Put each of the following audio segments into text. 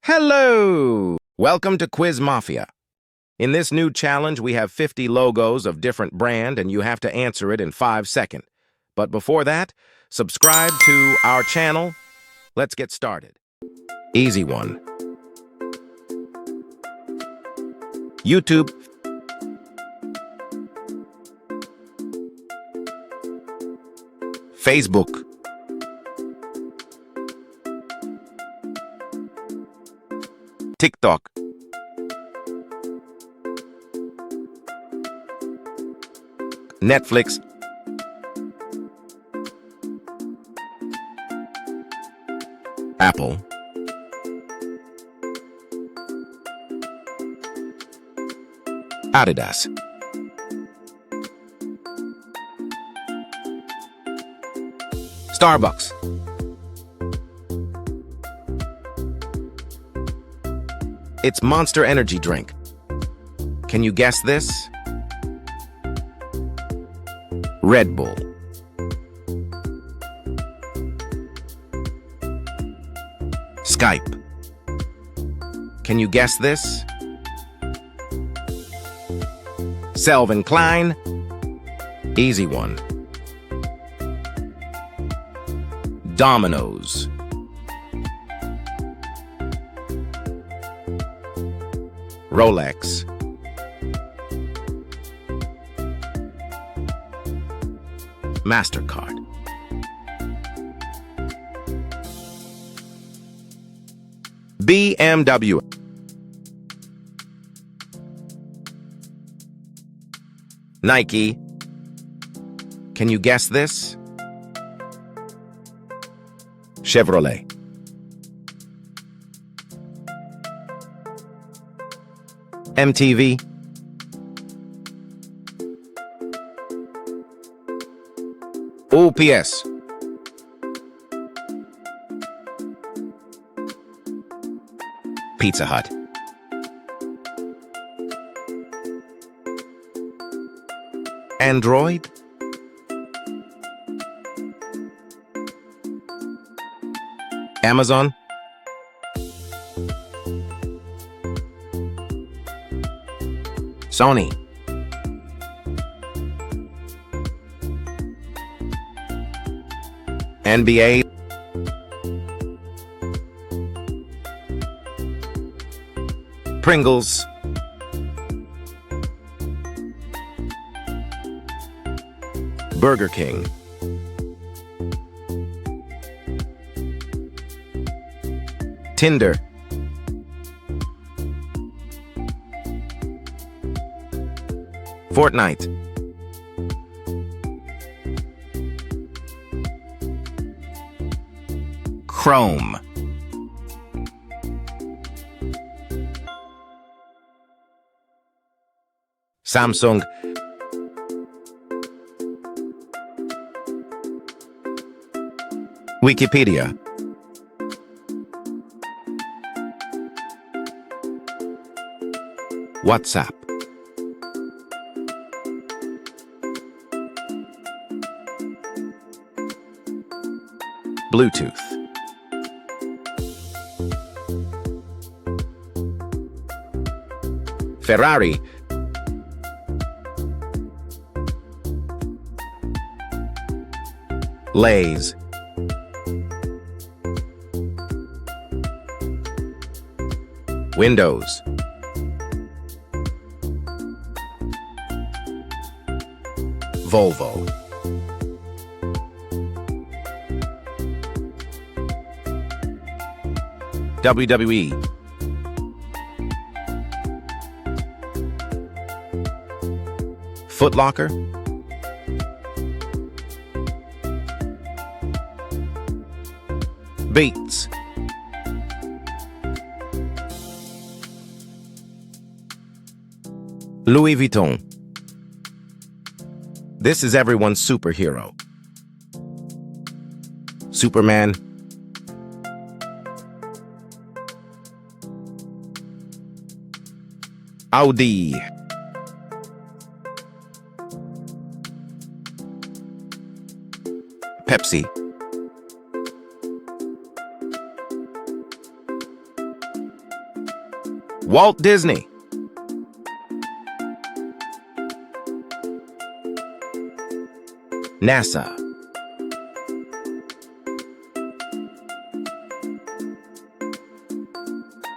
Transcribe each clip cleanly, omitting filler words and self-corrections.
Hello! Welcome to Quiz Mafia. In this new challenge, we have 50 logos of different brand and you have to answer it in 5 seconds. But before that, subscribe to our channel. Let's get started. Easy one. YouTube. Facebook. TikTok. Netflix. Apple. Adidas. Starbucks. It's Monster Energy drink. Can you guess this? Red Bull. Skype. Can you guess this? Calvin Klein. Easy one. Domino's. Rolex. MasterCard. BMW. Nike. Can you guess this? Chevrolet. MTV. OPS. Pizza Hut. Android. Amazon. Sony. NBA. Pringles. Burger King. Tinder. Fortnite. Chrome. Samsung. Wikipedia. WhatsApp. Bluetooth. Ferrari. Lay's. Windows. Volvo. WWE. Foot Locker. Beats. Louis Vuitton. This is everyone's superhero. Superman. Audi. Pepsi. Walt Disney. NASA.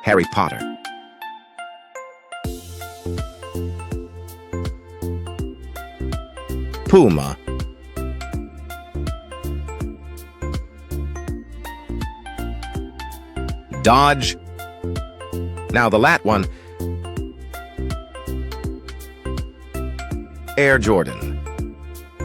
Harry Potter. Puma. Dodge. Now the lat one. Air Jordan.